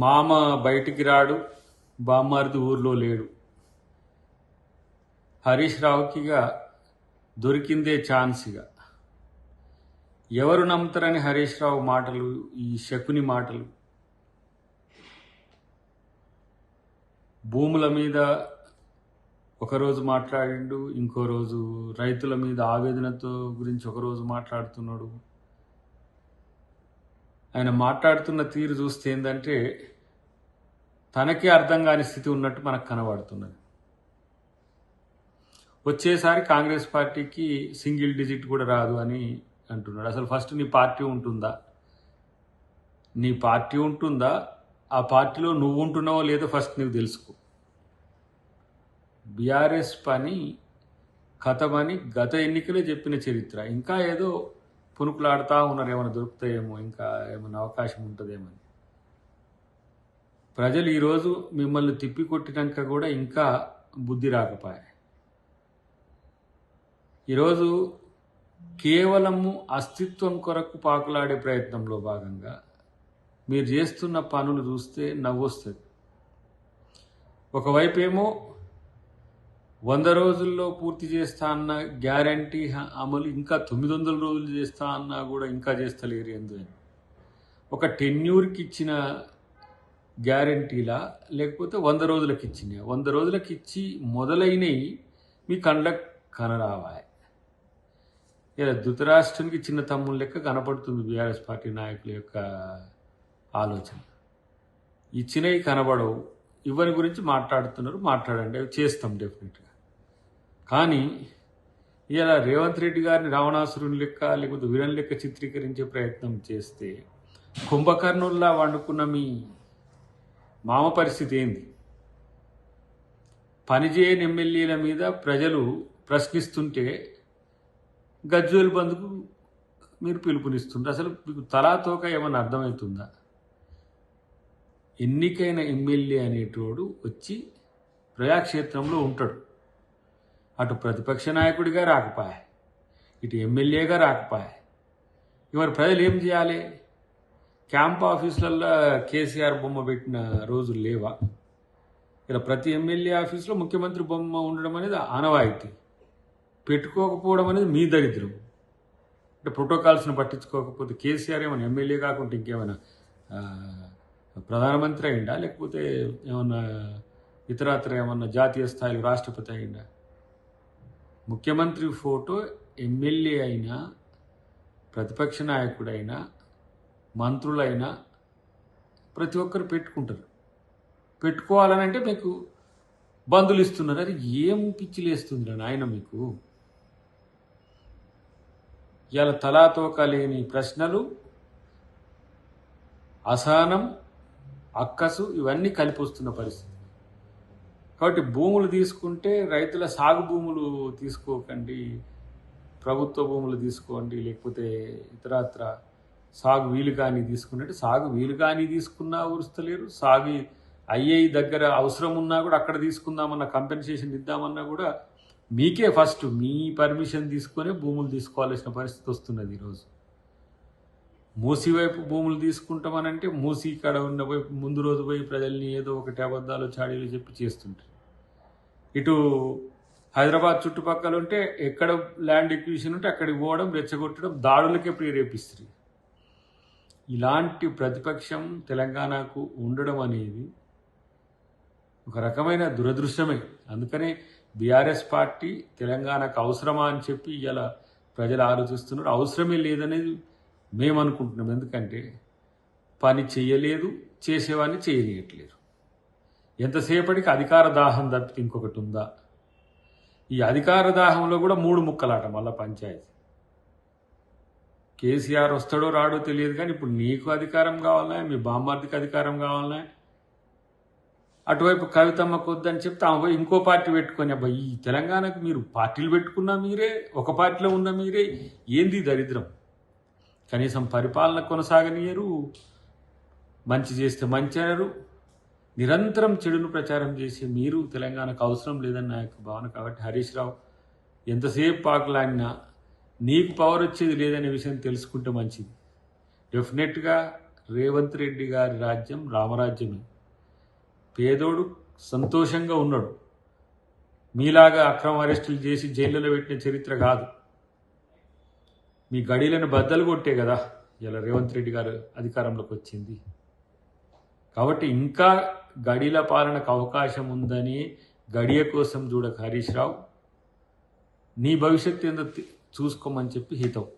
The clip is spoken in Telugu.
మామ బయటికి రాడు, బామ్మారిది ఊర్లో లేడు. హరీష్ రావుకిగా దొరికిందే ఛాన్స్గా. ఎవరు నమ్ముతారని హరీష్ రావు మాటలు, ఈ శకుని మాటలు. భూముల మీద ఒకరోజు మాట్లాడిండు, ఇంకో రోజు రైతుల మీద ఆవేదనతో గురించి ఒకరోజు మాట్లాడుతున్నాడు. ఆయన మాట్లాడుతున్న తీరు చూస్తే ఏంటంటే తనకే అర్థం కాని స్థితి ఉన్నట్టు మనకు కనబడుతున్నది. వచ్చేసారి కాంగ్రెస్ పార్టీకి సింగిల్ డిజిట్ కూడా రాదు అని అంటున్నాడు. అసలు ఫస్ట్ నీ పార్టీ ఉంటుందా? నీ పార్టీ ఉంటుందా? ఆ పార్టీలో నువ్వు ఉంటున్నావో లేదో ఫస్ట్ నీకు తెలుసుకో. బీఆర్ఎస్ పని కథమని గత ఎన్నికలే చెప్పిన చరిత్ర. ఇంకా ఏదో పునుకులాడుతూ ఉన్నారు, ఏమైనా దొరుకుతాయేమో, ఇంకా ఏమైనా అవకాశం ఉంటుందేమని. ప్రజలు ఈరోజు మిమ్మల్ని తిప్పికొట్టినాక కూడా ఇంకా బుద్ధి రాకపోయాయి. ఈరోజు కేవలము అస్తిత్వం కొరకు పాకులాడే ప్రయత్నంలో భాగంగా మీరు చేస్తున్న పనులు చూస్తే నవ్వొస్తుంది. ఒకవైపు ఏమో 100 రోజుల్లో పూర్తి చేస్తా అన్న గ్యారంటీ అమలు ఇంకా 900 రోజులు చేస్తా అన్నా కూడా ఇంకా చేస్తలేరు. ఎందుకని ఒక టెన్యూర్కి ఇచ్చిన గ్యారంటీలా, లేకపోతే 100 రోజులకి ఇచ్చినాయి? 100 రోజులకి ఇచ్చి మొదలైనవి మీ కండక్ట్ కనరావాయి. ఇలా ధృతరాష్ట్రానికి చిన్న తమ్ముళ్ళ లెక్క కనపడుతుంది బీఆర్ఎస్ పార్టీ నాయకుల యొక్క ఆలోచన. ఇచ్చినవి కనబడవు, ఇవని గురించి మాట్లాడుతున్నారు. మాట్లాడండి, అవి చేస్తాం డెఫినెట్గా. కానీ ఇలా రేవంత్ రెడ్డి గారిని రావణాసురుని లెక్క, లేకపోతే వీరన్ లెక్క చిత్రీకరించే ప్రయత్నం చేస్తే కుంభకర్ణుల్లా వండుకున్న మీ మామ పరిస్థితి ఏంది? పనిచేయని ఎమ్మెల్యేల మీద ప్రజలు ప్రశ్నిస్తుంటే గజ్వేల్ బంద్కు మీరు పిలుపునిస్తుంటారు. అసలు మీకు తలాతోక ఏమన్నా అర్థమవుతుందా? ఎన్నికైన ఎమ్మెల్యే అనేటోడు వచ్చి ప్రజాక్షేత్రంలో ఉంటాడు. అటు ప్రతిపక్ష నాయకుడిగా రాకపోయా, ఇటు ఎమ్మెల్యేగా రాకపోయా. ఇవాళ ప్రజలు ఏం చేయాలి? క్యాంప్ ఆఫీసులలో కేసీఆర్ బొమ్మ పెట్టిన రోజులు లేవా? ఇలా ప్రతి ఎమ్మెల్యే ఆఫీసులో ముఖ్యమంత్రి బొమ్మ ఉండడం అనేది ఆనవాయితీ. పెట్టుకోకపోవడం అనేది మీ దరిద్రం. అంటే ప్రోటోకాల్స్ని పట్టించుకోకపోతే కేసీఆర్ ఏమైనా ఎమ్మెల్యే కాకుండా ఇంకేమైనా ప్రధానమంత్రి అయిందా? లేకపోతే ఏమన్నా ఇతరత్ర ఏమన్నా జాతీయ స్థాయిలో రాష్ట్రపతి అయిందా? ముఖ్యమంత్రి ఫోటో ఎమ్మెల్యే అయినా, ప్రతిపక్ష నాయకుడైనా, మంత్రులైనా ప్రతి ఒక్కరు పెట్టుకుంటారు. పెట్టుకోవాలని అంటే మీకు బంధులు ఇస్తున్నారు. అది ఏం పిచ్చిలేస్తుంది నాయన మీకు? ఇలా తలాతోక లేని ప్రశ్నలు, అసహనం, అక్కసు ఇవన్నీ కలిపి వస్తున్న పరిస్థితి. కాబట్టి భూములు తీసుకుంటే రైతుల సాగు భూములు తీసుకోకండి, ప్రభుత్వ భూములు తీసుకోండి, లేకపోతే ఇతరత్ర సాగు వీలు కానీ తీసుకున్నట్టు. సాగు వీలు కానీ తీసుకున్నా ఊరుస్తలేరు. సాగు అయ్యే దగ్గర అవసరం ఉన్నా కూడా అక్కడ తీసుకుందామన్న, కంపెన్సేషన్ ఇద్దామన్నా కూడా మీకే ఫస్ట్ మీ పర్మిషన్ తీసుకొని భూములు తీసుకోవాల్సిన పరిస్థితి వస్తున్నది. ఈరోజు మూసీ వైపు భూములు తీసుకుంటామనంటే మూసీ కాడ ఉన్న వైపు ముందు రోజు పోయి ప్రజల్ని ఏదో ఒకటి అబద్ధాలు చాడీలు చెప్పి చేస్తుంటారు. ఇటు హైదరాబాద్ చుట్టుపక్కల ఉంటే ఎక్కడ ల్యాండ్ ఎక్విజిషన్ ఉంటే అక్కడికి పోవడం, రెచ్చగొట్టడం, దాడులకే ప్రేరేపిస్తుంది. ఇలాంటి ప్రతిపక్షం తెలంగాణకు ఉండడం అనేది ఒక రకమైన దురదృష్టమే. అందుకనే బీఆర్ఎస్ పార్టీ తెలంగాణకు అవసరమా అని చెప్పి ఇలా ప్రజలు ఆలోచిస్తున్నారు. అవసరమే లేదనేది మేము అనుకుంటున్నాం. ఎందుకంటే పని చేయలేదు, చేసేవాడిని చేయనీయట్లేదు. ఎంతసేపటికి అధికార దాహం తప్పితే ఇంకొకటి ఉందా? ఈ అధికార దాహంలో కూడా 3 ముక్కలాట మళ్ళీ పంచాయతీ. కేసీఆర్ వస్తాడో రాడో తెలియదు, కానీ ఇప్పుడు నీకు అధికారం కావాలన్నా, మీ బామ్మార్దికి అధికారం కావాలన్నా, అటువైపు కవితమ్మకు వద్దని చెప్తే ఆమె పోయి ఇంకో పార్టీ పెట్టుకొని, అబ్బాయి ఈ తెలంగాణకు మీరు పార్టీలు పెట్టుకున్నా మీరే, ఒక పార్టీలో ఉన్న మీరే, ఏంది దరిద్రం? కనీసం పరిపాలన కొనసాగనీయరు, మంచి చేస్తే మంచి అనరు. నిరంతరం చెడును ప్రచారం చేసి మీరు తెలంగాణకు అవసరం లేదని నా యొక్క భావన. కాబట్టి హరీష్ రావు ఎంతసేపు పాకులాడినా నీకు పవర్ వచ్చేది లేదనే విషయం తెలుసుకుంటే మంచిది. డెఫినెట్గా రేవంత్ రెడ్డి గారి రాజ్యం రామరాజ్యమే. పేదోడు సంతోషంగా ఉన్నాడు. మీలాగా అక్రమ అరెస్టులు చేసి జైళ్ళలో పెట్టిన చరిత్ర కాదు. మీ గడీలను బద్దలు కొట్టే కదా ఇలా రేవంత్ రెడ్డి గారు అధికారంలోకి వచ్చింది. కాబట్టి ఇంకా గడిల పాలనకు అవకాశం ఉందని గడియ కోసం చూడక హరీష్ రావు, నీ భవిష్యత్తు ఏందో చూసుకోమని చెప్పి హితవు.